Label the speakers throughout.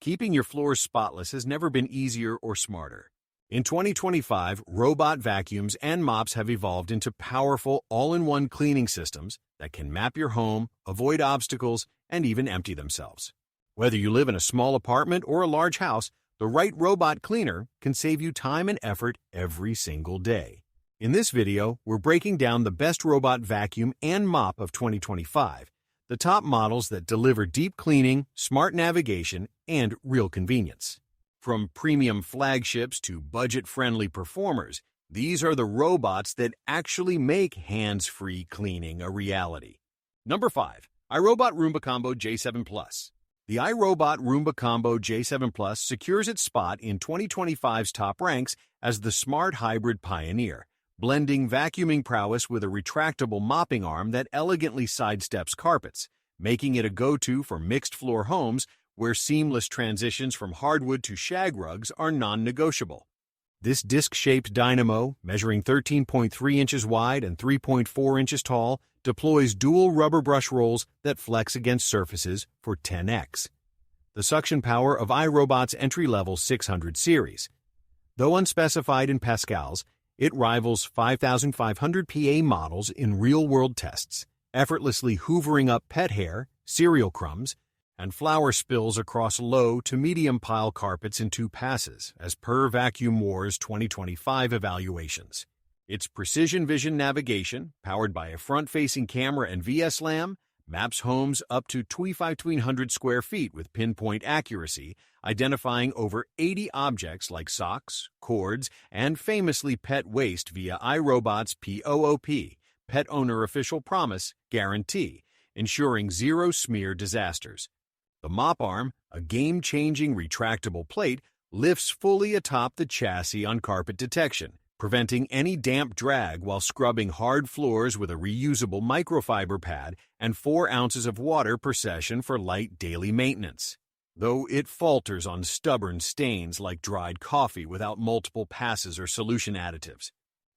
Speaker 1: Keeping your floors spotless has never been easier or smarter. In 2025, robot vacuums and mops have evolved into powerful, all-in-one cleaning systems that can map your home, avoid obstacles, and even empty themselves. Whether you live in a small apartment or a large house, the right robot cleaner can save you time and effort every single day. In this video, we're breaking down the best robot vacuum and mop of 2025, the top models that deliver deep cleaning, smart navigation, and real convenience. From premium flagships to budget-friendly performers, these are the robots that actually make hands-free cleaning a reality. Number 5. iRobot Roomba Combo J7 Plus. The iRobot Roomba Combo J7 Plus secures its spot in 2025's top ranks as the smart hybrid pioneer, blending vacuuming prowess with a retractable mopping arm that elegantly sidesteps carpets, making it a go-to for mixed-floor homes where seamless transitions from hardwood to shag rugs are non-negotiable. This disc-shaped dynamo, measuring 13.3 inches wide and 3.4 inches tall, deploys dual rubber brush rolls that flex against surfaces for 10x. The suction power of iRobot's entry-level 600 series. Though unspecified in pascals, it rivals 5,500 PA models in real-world tests, effortlessly hoovering up pet hair, cereal crumbs, and flour spills across low to medium pile carpets in 2 passes, as per Vacuum Wars 2025 evaluations. Its precision vision navigation, powered by a front-facing camera and VSLAM, maps homes up to 2,500 square feet with pinpoint accuracy, identifying over 80 objects like socks, cords, and famously pet waste via iRobot's POOP, Pet Owner Official Promise, guarantee, ensuring zero smear disasters. The mop arm, a game-changing retractable plate, lifts fully atop the chassis on carpet detection, preventing any damp drag while scrubbing hard floors with a reusable microfiber pad and 4 ounces of water per session for light daily maintenance. Though it falters on stubborn stains like dried coffee without multiple passes or solution additives.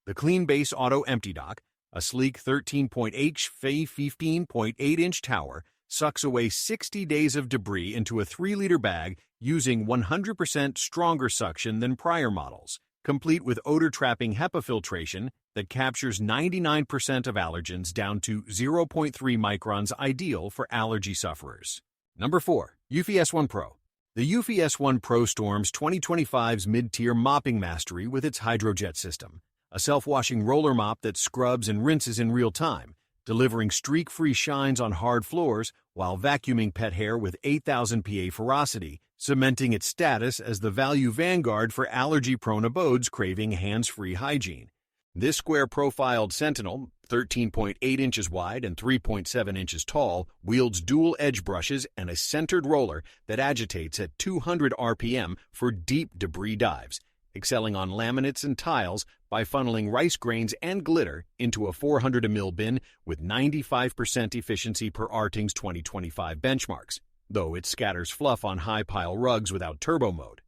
Speaker 1: The Clean Base Auto Empty Dock, a sleek 13.H 15.8-inch tower, sucks away 60 days of debris into a 3-liter bag using 100% stronger suction than prior models, complete with odor-trapping HEPA filtration that captures 99% of allergens down to 0.3 microns, ideal for allergy sufferers. Number 4. Eufy S1 Pro. The Eufy S1 Pro storms 2025's mid-tier mopping mastery with its hydrojet system, a self-washing roller mop that scrubs and rinses in real time, delivering streak-free shines on hard floors while vacuuming pet hair with 8,000 PA ferocity, cementing its status as the value vanguard for allergy-prone abodes craving hands-free hygiene. This square-profiled Sentinel, 13.8 inches wide and 3.7 inches tall, wields dual edge brushes and a centered roller that agitates at 200 RPM for deep debris dives, excelling on laminates and tiles by funneling rice grains and glitter into a 400 ml bin with 95% efficiency per Arting's 2025 benchmarks, though it scatters fluff on high-pile rugs without turbo mode.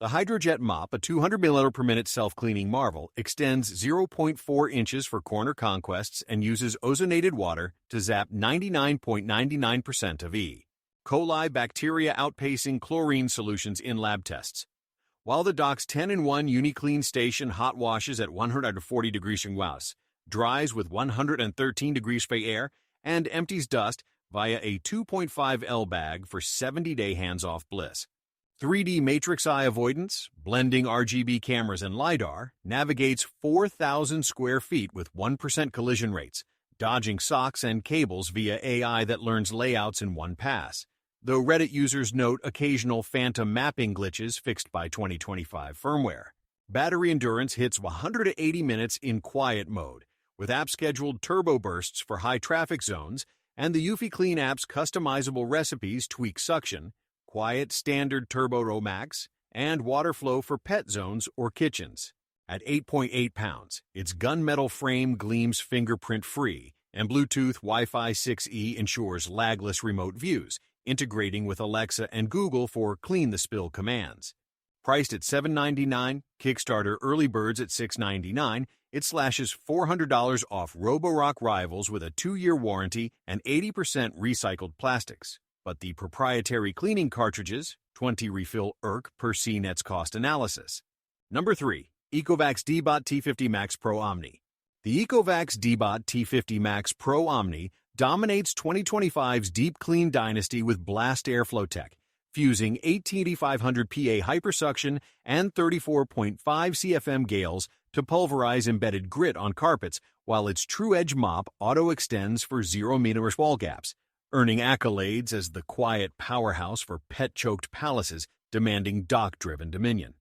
Speaker 1: The Hydrojet Mop, a 200 ml per minute self-cleaning marvel, extends 0.4 inches for corner conquests and uses ozonated water to zap 99.99% of E. coli bacteria outpacing chlorine solutions in lab tests. While the dock's 10-in-1 UniClean station hot washes at 140 degrees Celsius, dries with 113 degrees Fahrenheit air, and empties dust via a 2.5 L bag for 70-day hands-off bliss. 3D matrix eye avoidance, blending RGB cameras and LiDAR, navigates 4,000 square feet with 1% collision rates, dodging socks and cables via AI that learns layouts in one pass. Though Reddit users note occasional phantom mapping glitches fixed by 2025 firmware. Battery endurance hits 180 minutes in quiet mode, with app-scheduled turbo bursts for high-traffic zones, and the Eufy Clean app's customizable recipes tweak suction, quiet standard turbo max, and water flow for pet zones or kitchens. At 8.8 pounds, its gunmetal frame gleams fingerprint-free, and Bluetooth Wi-Fi 6E ensures lagless remote views, integrating with Alexa and Google for clean the spill commands. Priced at $799, Kickstarter early birds at $699, it slashes $400 off Roborock rivals with a 2-year warranty and 80% recycled plastics. but the proprietary cleaning cartridges, 20 refill ERC per CNET's cost analysis. Number 3. Ecovacs Deebot T50 Max Pro Omni. The Ecovacs Deebot T50 Max Pro Omni dominates 2025's deep clean dynasty with blast airflow tech, fusing 18500 PA hypersuction and 34.5 CFM gales to pulverize embedded grit on carpets, while its true-edge mop auto-extends for 0 wall gaps, earning accolades as the quiet powerhouse for pet-choked palaces demanding dock-driven dominion.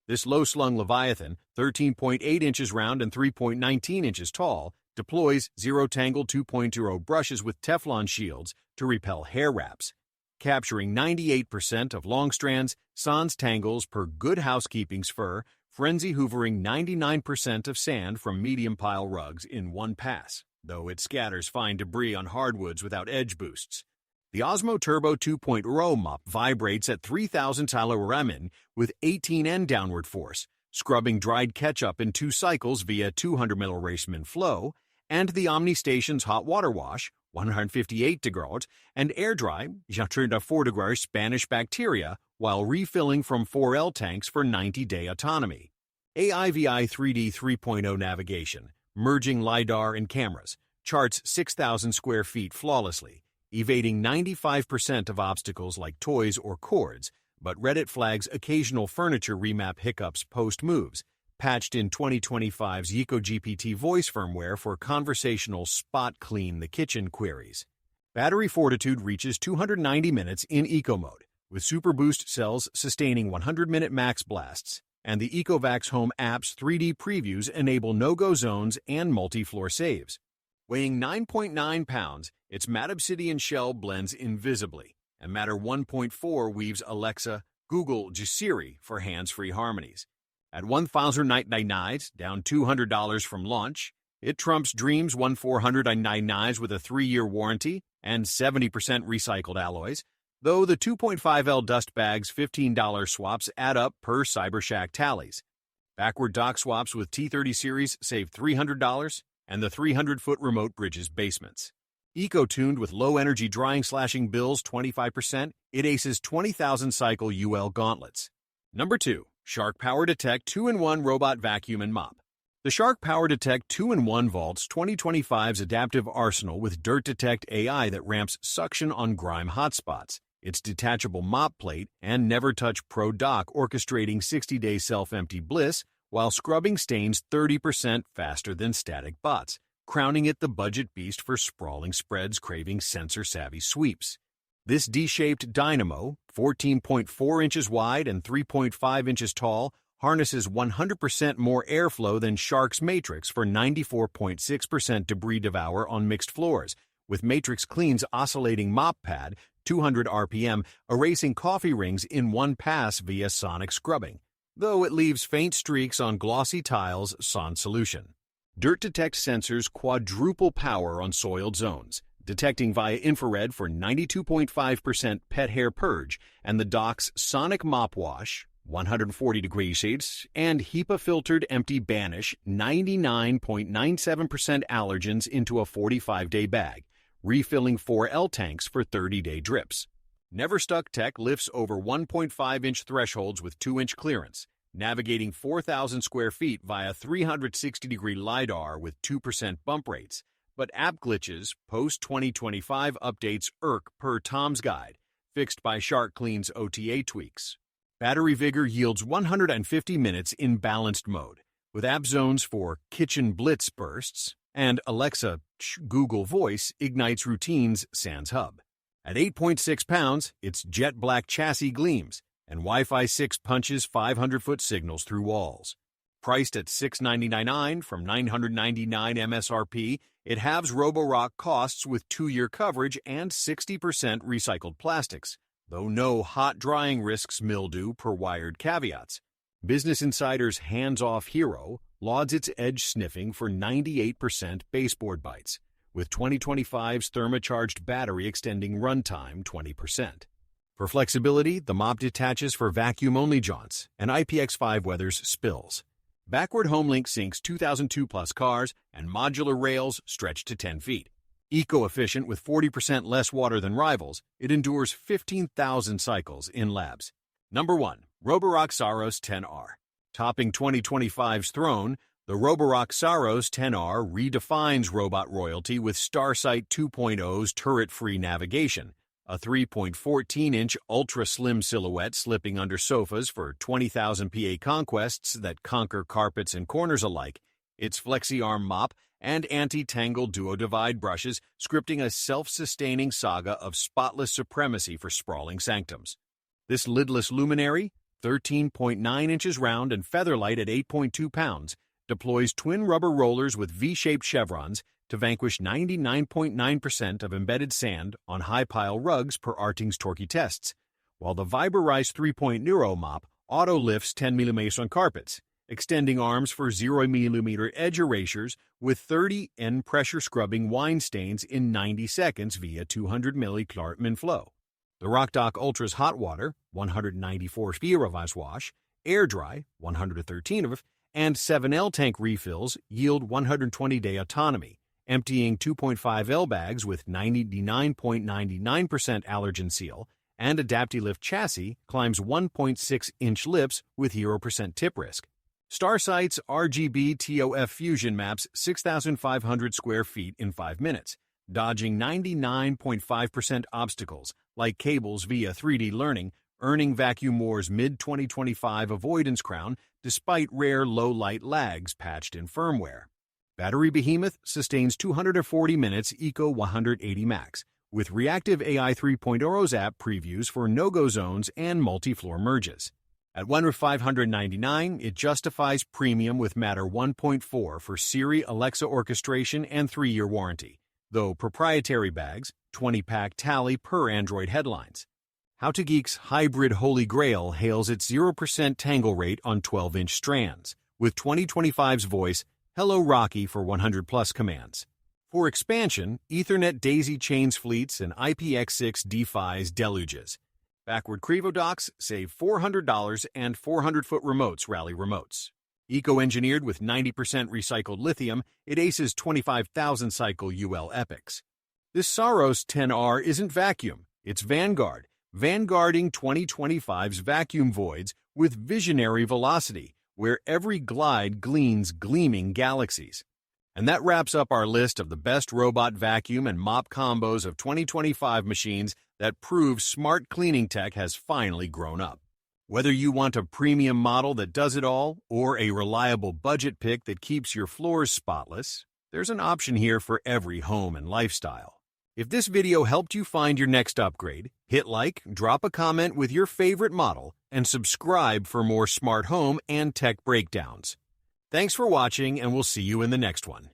Speaker 1: This low-slung Leviathan, 13.8 inches round and 3.19 inches tall, deploys zero-tangle 2.0 brushes with Teflon shields to repel hair wraps, capturing 98% of long strands, sans tangles per Good Housekeeping's fur, frenzy hoovering 99% of sand from medium pile rugs in one pass, though it scatters fine debris on hardwoods without edge boosts. The Osmo Turbo 2.0 mop vibrates at 3,000 Talauramin with 18N downward force, scrubbing dried ketchup in 2 cycles via 200 milliracement flow, and the OmniStation's hot water wash, 158 degrees, and air dry, 104 degrees Spanish bacteria, while refilling from 4L tanks for 90-day autonomy. AIVI 3D 3.0 navigation, merging LiDAR and cameras, charts 6,000 square feet flawlessly, evading 95% of obstacles like toys or cords, but Reddit flags occasional furniture remap hiccups post-moves, patched in 2025's YikoGPT voice firmware for conversational spot clean the kitchen queries. Battery fortitude reaches 290 minutes in eco mode, with Super Boost cells sustaining 100-minute max blasts, and the Ecovacs Home app's 3D previews enable no-go zones and multi-floor saves. Weighing 9.9 pounds, its matte obsidian shell blends invisibly, and Matter 1.4 weaves Alexa, Google, Siri for hands-free harmonies. At $1,999, down $200 from launch, it trumps Dream's $1,499 with a 3-year warranty and 70% recycled alloys, though the 2.5L dust bag's $15 swaps add up per CyberShack tallies. Backward dock swaps with T30 series save $300, and the 300-foot remote bridges basements. Eco-tuned with low-energy drying/slashing bills 25%, it aces 20,000 cycle UL gauntlets. Number 2. Shark Power Detect 2-in-1 Robot Vacuum and Mop. The Shark Power Detect 2-in-1 vaults 2025's adaptive arsenal with Dirt Detect AI that ramps suction on grime hotspots, its detachable mop plate, and Never Touch Pro dock orchestrating 60-day self-empty bliss while scrubbing stains 30% faster than static bots, crowning it the budget beast for sprawling spreads craving sensor-savvy sweeps. This D-shaped dynamo, 14.4 inches wide and 3.5 inches tall, harnesses 100% more airflow than Shark's Matrix for 94.6% debris devour on mixed floors, with Matrix Clean's oscillating mop pad, 200 RPM, erasing coffee rings in one pass via sonic scrubbing, though it leaves faint streaks on glossy tiles sans solution. Dirt Detect sensors quadruple power on soiled zones, detecting via infrared for 92.5% pet hair purge, and the dock's sonic mop wash, 140 degree shades, and HEPA-filtered empty banish 99.97% allergens into a 45-day bag, refilling 4L tanks for 30-day drips. Never Stuck Tech lifts over 1.5-inch thresholds with 2-inch clearance, navigating 4,000 square feet via 360-degree LiDAR with 2% bump rates, but app glitches post-2025 updates irk per Tom's Guide, fixed by Shark Clean's OTA tweaks. Battery vigor yields 150 minutes in balanced mode, with app zones for kitchen blitz bursts, and Alexa, Google Voice ignites routines sans hub. At 8.6 pounds, its jet black chassis gleams, and Wi-Fi 6 punches 500-foot signals through walls. Priced at $699 from $999 MSRP, it halves Roborock costs with 2-year coverage and 60% recycled plastics, though no hot drying risks mildew per wired caveats. Business Insider's hands-off hero lauds its edge sniffing for 98% baseboard bites, with 2025's thermocharged battery extending runtime 20%. For flexibility, the mop detaches for vacuum-only jaunts and IPX5 weathers spills. Backward HomeLink syncs 2002 plus cars, and modular rails stretch to 10 feet. Eco-efficient with 40% less water than rivals, it endures 15,000 cycles in labs. Number 1. Roborock Saros 10R. Topping 2025's throne, the Roborock Saros 10R redefines robot royalty with Starsight 2.0's turret-free navigation, a 3.14-inch ultra-slim silhouette slipping under sofas for 20,000 PA conquests that conquer carpets and corners alike, its flexi-arm mop and anti-tangle duo-divide brushes scripting a self-sustaining saga of spotless supremacy for sprawling sanctums. This lidless luminary, 13.9 inches round and featherlight at 8.2 pounds, deploys twin rubber rollers with V-shaped chevrons to vanquish 99.9% of embedded sand on high-pile rugs per Arting's torquey tests, while the Viberize 3.0 mop auto-lifts 10 mm on carpets, extending arms for 0 mm edge erasures with 30 N pressure scrubbing wine stains in 90 seconds via 200 ml Klartman flow. The RockDock Ultra's hot water, 194 reverse wash, air dry, 113 of, and 7L tank refills yield 120-day autonomy, emptying 2.5 L bags with 99.99% allergen seal, and AdaptiLift chassis climbs 1.6-inch lips with 0% tip risk. Starsight's RGB TOF Fusion maps 6,500 square feet in 5 minutes, dodging 99.5% obstacles like cables via 3D learning, earning Vacuum War's mid-2025 avoidance crown despite rare low-light lags patched in firmware. Battery Behemoth sustains 240 minutes Eco 180 Max, with reactive AI 3.0's app previews for no-go zones and multi-floor merges. At $1,599, it justifies premium with Matter 1.4 for Siri Alexa orchestration and 3-year warranty, though proprietary bags, 20-pack tally per Android headlines. How to Geek's hybrid holy grail hails its 0% tangle rate on 12-inch strands, with 2025's voice, Hello Rocky for 100-plus commands. For expansion, Ethernet daisy chains fleets and IPX6 defies deluges. Backward Crevo docks save $400 and 400-foot remotes rally remotes. Eco-engineered with 90% recycled lithium, it aces 25,000 cycle UL epics. This Saros 10R isn't vacuum, it's Vanguard, vanguarding 2025's vacuum voids with visionary velocity, where every glide gleans gleaming galaxies. And that wraps up our list of the best robot vacuum and mop combos of 2025 machines that prove smart cleaning tech has finally grown up. Whether you want a premium model that does it all or a reliable budget pick that keeps your floors spotless, there's an option here for every home and lifestyle. If this video helped you find your next upgrade, hit like, drop a comment with your favorite model, and subscribe for more smart home and tech breakdowns. Thanks for watching, and we'll see you in the next one.